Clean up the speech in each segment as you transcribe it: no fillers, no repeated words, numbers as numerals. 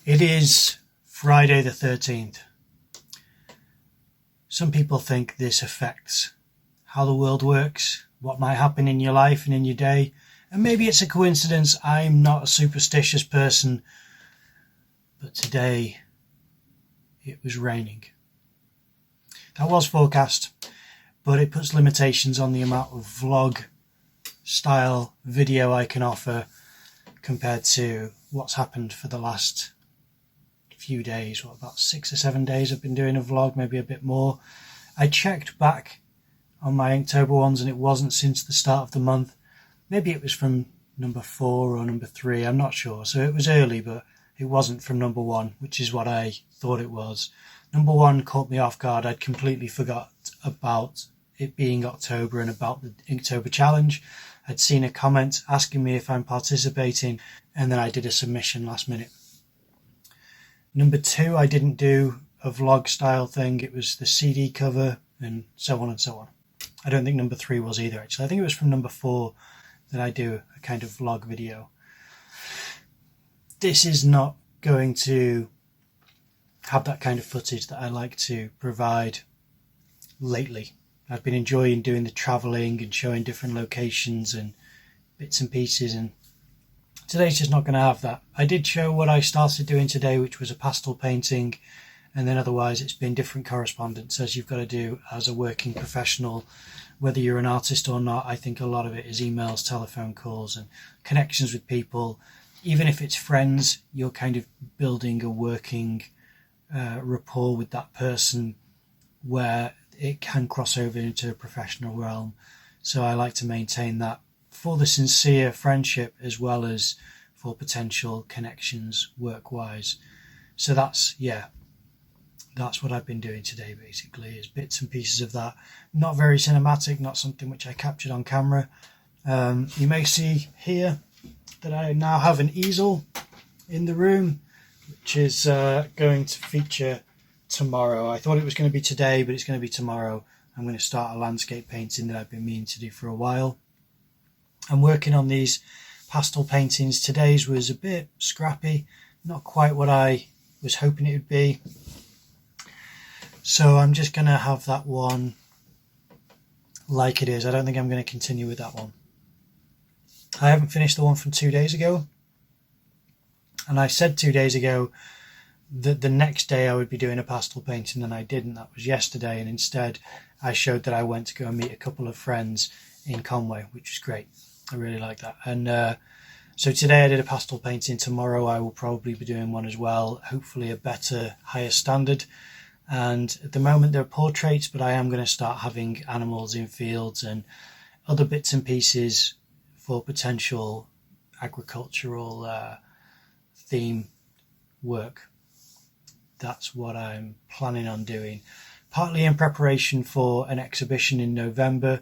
It is Friday the 13th. Some people think this affects how the world works, what might happen in your life and in your day, and maybe it's a coincidence. I'm not a superstitious person, but today it was raining. That was forecast, but it puts limitations on the amount of vlog style video I can offer compared to what's happened for the last few days. About 6 or 7 days I've been doing a vlog, maybe a bit more. I checked back on my Inktober ones and it wasn't since the start of the month. Maybe it was from number 4 or number 3, I'm not sure. So it was early, but it wasn't from number 1, which is what I thought it was. Number 1 caught me off guard. I'd completely forgot about it being October and about the Inktober challenge. I'd seen a comment asking me if I'm participating, and then I did a submission last minute. Number 2, I didn't do a vlog style thing. It was the CD cover and so on and so on. I don't think number 3 was either, actually. I think it was from number 4 that I do a kind of vlog video. This is not going to have that kind of footage that I like to provide lately. I've been enjoying doing the travelling and showing different locations and bits and pieces, and today's just not going to have that. I did show what I started doing today, which was a pastel painting, and then otherwise it's been different correspondence as you've got to do as a working professional, whether you're an artist or not. I think a lot of it is emails, telephone calls and connections with people. Even if it's friends, you're kind of building a working rapport with that person where it can cross over into a professional realm. So I like to maintain that for the sincere friendship as well as for potential connections work-wise. So that's what I've been doing today, basically, is bits and pieces of that. Not very cinematic, not something which I captured on camera. You may see here that I now have an easel in the room, which is going to feature tomorrow. I thought it was going to be today, but it's going to be tomorrow. I'm going to start a landscape painting that I've been meaning to do for a while. I'm working on these pastel paintings. Today's was a bit scrappy, not quite what I was hoping it would be. So I'm just going to have that one like it is. I don't think I'm going to continue with that one. I haven't finished the one from 2 days ago. And I said 2 days ago that the next day I would be doing a pastel painting, and I didn't. That was yesterday, and instead I showed that I went to go and meet a couple of friends in Conway, which was great. I really like that. And so today I did a pastel painting. Tomorrow I will probably be doing one as well, hopefully a better, higher standard. And at the moment they're portraits, but I am going to start having animals in fields and other bits and pieces for potential agricultural theme work. That's what I'm planning on doing, partly in preparation for an exhibition in November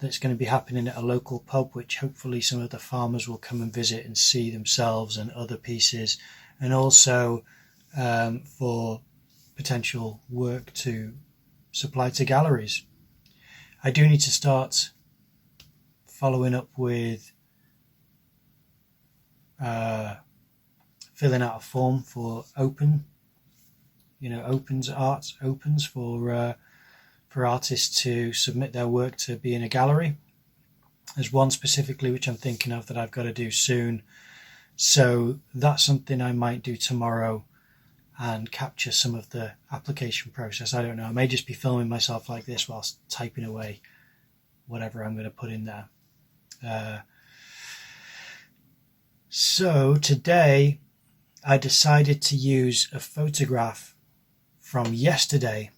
that's going to be happening at a local pub, which hopefully some of the farmers will come and visit and see themselves and other pieces, and also for potential work to supply to galleries. I do need to start following up with filling out a form for opens for artists to submit their work to be in a gallery. There's one specifically which I'm thinking of that I've got to do soon. So that's something I might do tomorrow and capture some of the application process. I don't know. I may just be filming myself like this whilst typing away whatever I'm going to put in there. So today I decided to use a photograph from yesterday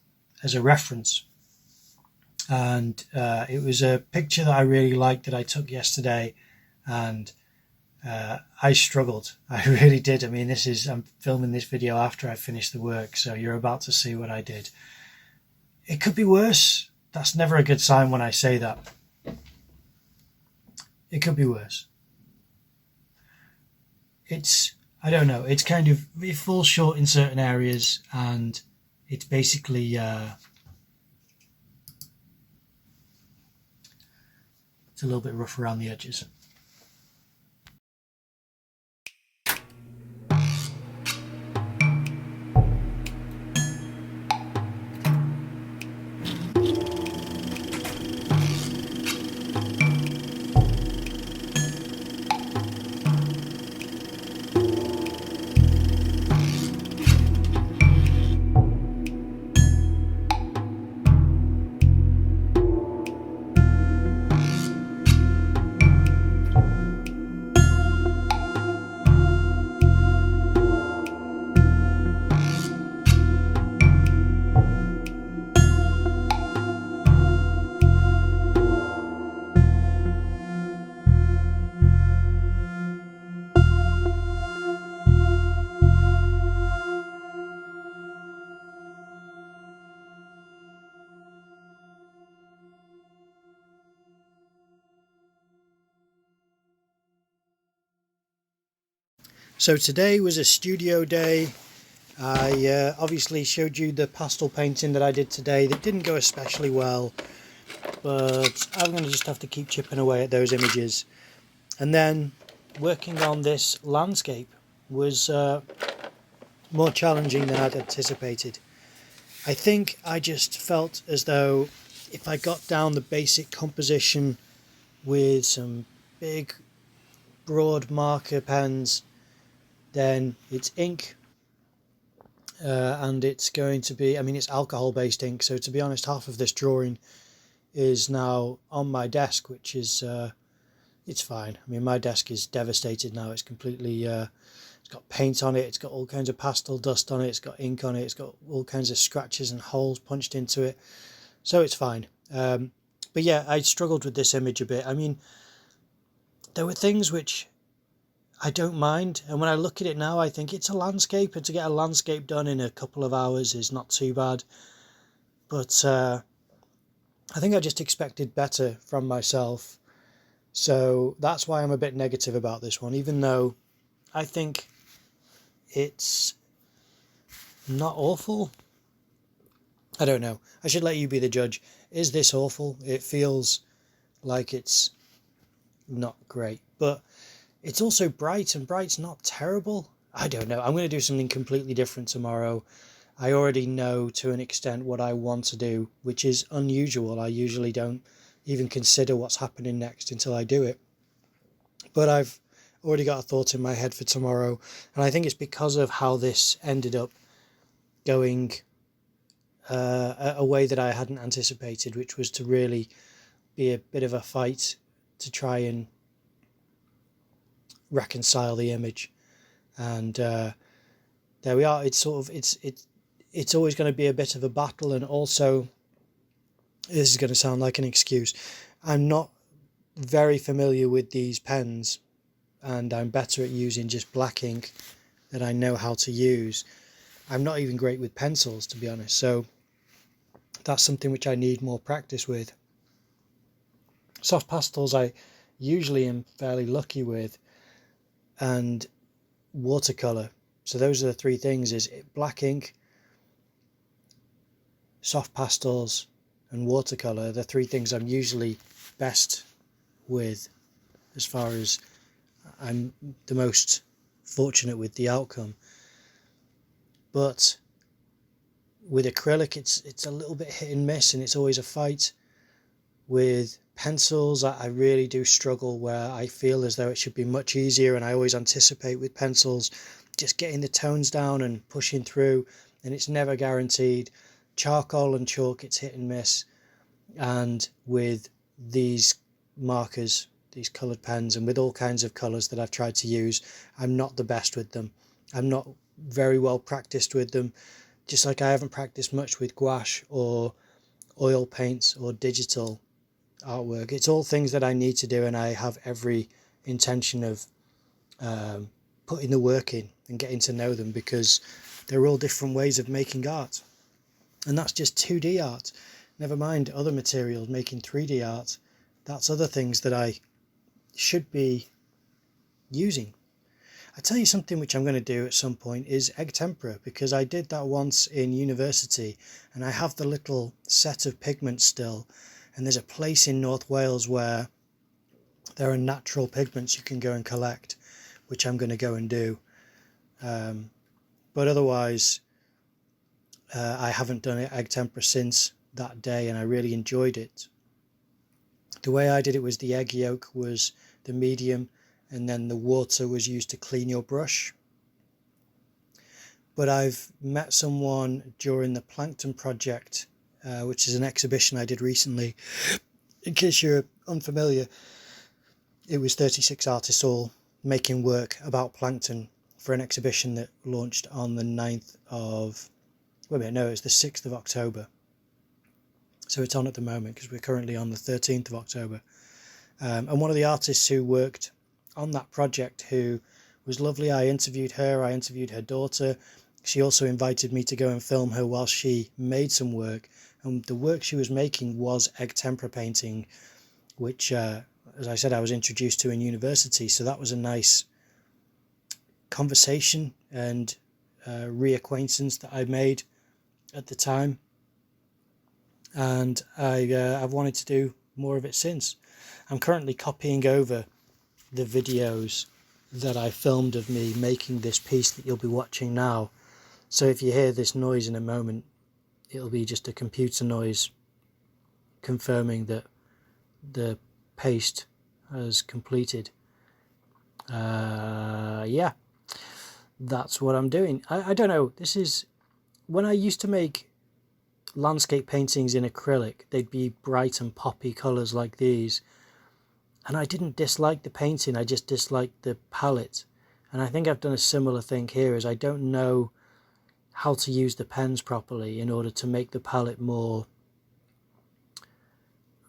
as a reference. And it was a picture that I really liked that I took yesterday, and I struggled. I really did. I mean, I'm filming this video after I finished the work, so you're about to see what I did. It could be worse. That's never a good sign when I say that. It could be worse. I don't know. It falls short in certain areas, and it's basically it's a little bit rough around the edges. So today was a studio day. I obviously showed you the pastel painting that I did today that didn't go especially well, but I'm going to just have to keep chipping away at those images. And then working on this landscape was more challenging than I'd anticipated. I think I just felt as though if I got down the basic composition with some big broad marker pens, then it's ink, and it's going to be, I mean, it's alcohol based ink, so to be honest, half of this drawing is now on my desk, which is it's fine. I mean, my desk is devastated now. It's completely it's got paint on it, it's got all kinds of pastel dust on it, it's got ink on it, it's got all kinds of scratches and holes punched into it, so it's fine. But yeah, I struggled with this image a bit. I mean, there were things which I don't mind, and when I look at it now I think it's a landscape, and to get a landscape done in a couple of hours is not too bad. But I think I just expected better from myself, so that's why I'm a bit negative about this one, even though I think it's not awful. I don't know. I should let you be the judge. Is this awful? It feels like it's not great, but it's also bright, and bright's not terrible. I don't know. I'm going to do something completely different tomorrow. I already know to an extent what I want to do, which is unusual. I usually don't even consider what's happening next until I do it. But I've already got a thought in my head for tomorrow, and I think it's because of how this ended up going a way that I hadn't anticipated, which was to really be a bit of a fight to try and reconcile the image. And there we are. It's sort of it's always going to be a bit of a battle, and also, this is going to sound like an excuse, I'm not very familiar with these pens, and I'm better at using just black ink that I know how to use. I'm not even great with pencils, to be honest, so that's something which I need more practice with. Soft pastels I usually am fairly lucky with, and watercolour. So those are the three things: is black ink, soft pastels and watercolour. The three things I'm usually best with, as far as I'm the most fortunate with the outcome. But with acrylic it's a little bit hit and miss, and it's always a fight. With pencils I really do struggle, where I feel as though it should be much easier, and I always anticipate with pencils just getting the tones down and pushing through, and it's never guaranteed. Charcoal and chalk, it's hit and miss. And with these markers, these coloured pens, and with all kinds of colours that I've tried to use, I'm not the best with them. I'm not very well practiced with them, just like I haven't practiced much with gouache or oil paints or digital artwork. It's all things that I need to do, and I have every intention of putting the work in and getting to know them, because they're all different ways of making art, and that's just 2D art. Never mind other materials, making 3D art. That's other things that I should be using. I tell you something which I'm going to do at some point is egg tempera, because I did that once in university, and I have the little set of pigments still, and there's a place in North Wales where there are natural pigments you can go and collect, which I'm going to go and do. But otherwise I haven't done egg tempera since that day, and I really enjoyed it. The way I did it was the egg yolk was the medium, and then the water was used to clean your brush. But I've met someone during the Plankton Project, which is an exhibition I did recently. In case you're unfamiliar, it was 36 artists all making work about plankton for an exhibition that launched on the 9th of... Wait a minute, no, it's the 6th of October. So it's on at the moment, because we're currently on the 13th of October. And one of the artists who worked on that project, who was lovely, I interviewed her daughter. She also invited me to go and film her while she made some work. And the work she was making was egg tempera painting, which, as I said, I was introduced to in university. So that was a nice conversation and reacquaintance that I made at the time, and I've wanted to do more of it since. I'm currently copying over the videos that I filmed of me making this piece that you'll be watching now. So if you hear this noise in a moment, it'll be just a computer noise confirming that the paste has completed. Yeah, that's what I'm doing. I don't know, this is when I used to make landscape paintings in acrylic, they'd be bright and poppy colours like these, and I didn't dislike the painting, I just disliked the palette. And I think I've done a similar thing here, is I don't know how to use the pens properly in order to make the palette more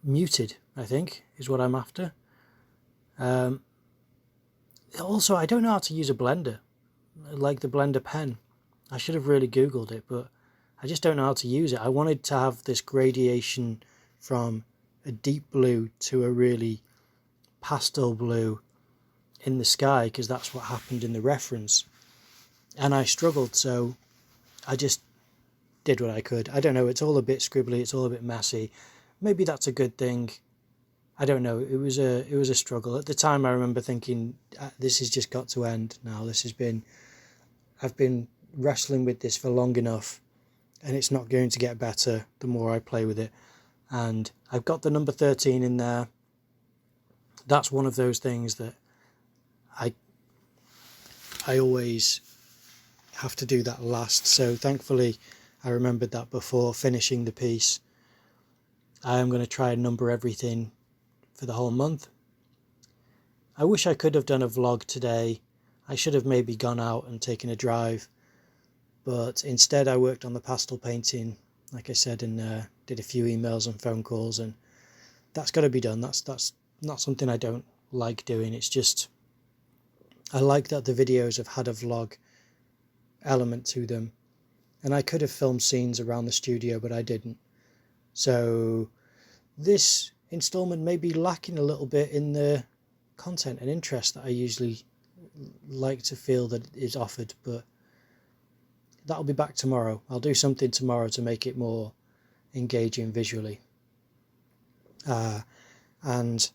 muted, I think is what I'm after. Also, I don't know how to use a blender, like the blender pen. I should have really googled it, but I just don't know how to use it. I wanted to have this gradation from a deep blue to a really pastel blue in the sky, because that's what happened in the reference, and I struggled, so I just did what I could. I don't know, it's all a bit scribbly, it's all a bit messy. Maybe that's a good thing. I don't know. It was a struggle at the time. I remember thinking, this has just got to end now. I've been wrestling with this for long enough, and it's not going to get better the more I play with it. And I've got the number 13 in there. That's one of those things that I always have to do that last. So thankfully I remembered that before finishing the piece. I am going to try and number everything for the whole month. I wish I could have done a vlog today. I should have maybe gone out and taken a drive, but instead I worked on the pastel painting, like I said, and did a few emails and phone calls, and that's got to be done. That's not something I don't like doing. It's just, I like that the videos have had a vlog element to them, and I could have filmed scenes around the studio, but I didn't. So this installment may be lacking a little bit in the content and interest that I usually like to feel that is offered, but that'll be back tomorrow. I'll do something tomorrow to make it more engaging visually. And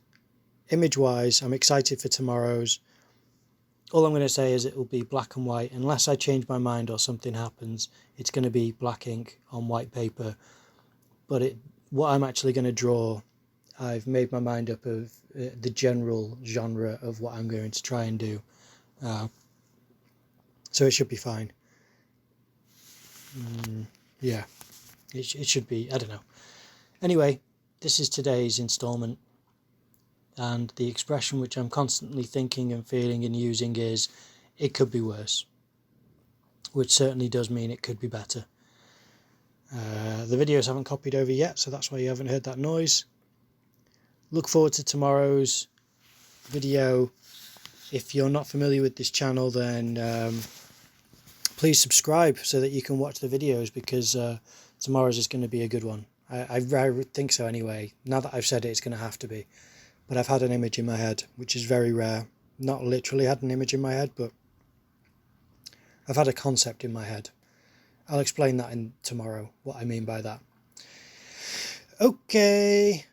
image wise, I'm excited for tomorrow's. All I'm going to say is it will be black and white. Unless I change my mind or something happens, it's going to be black ink on white paper. But what I'm actually going to draw, I've made my mind up of the general genre of what I'm going to try and do. So it should be fine. Yeah, it should be, I don't know. Anyway, this is today's installment. And the expression which I'm constantly thinking and feeling and using is, it could be worse. Which certainly does mean it could be better. The videos haven't copied over yet, so that's why you haven't heard that noise. Look forward to tomorrow's video. If you're not familiar with this channel, then please subscribe so that you can watch the videos, because tomorrow's is going to be a good one. I think so anyway. Now that I've said it, it's going to have to be. But I've had an image in my head, which is very rare. Not literally had an image in my head, but I've had a concept in my head. I'll explain that in tomorrow, what I mean by that. Okay.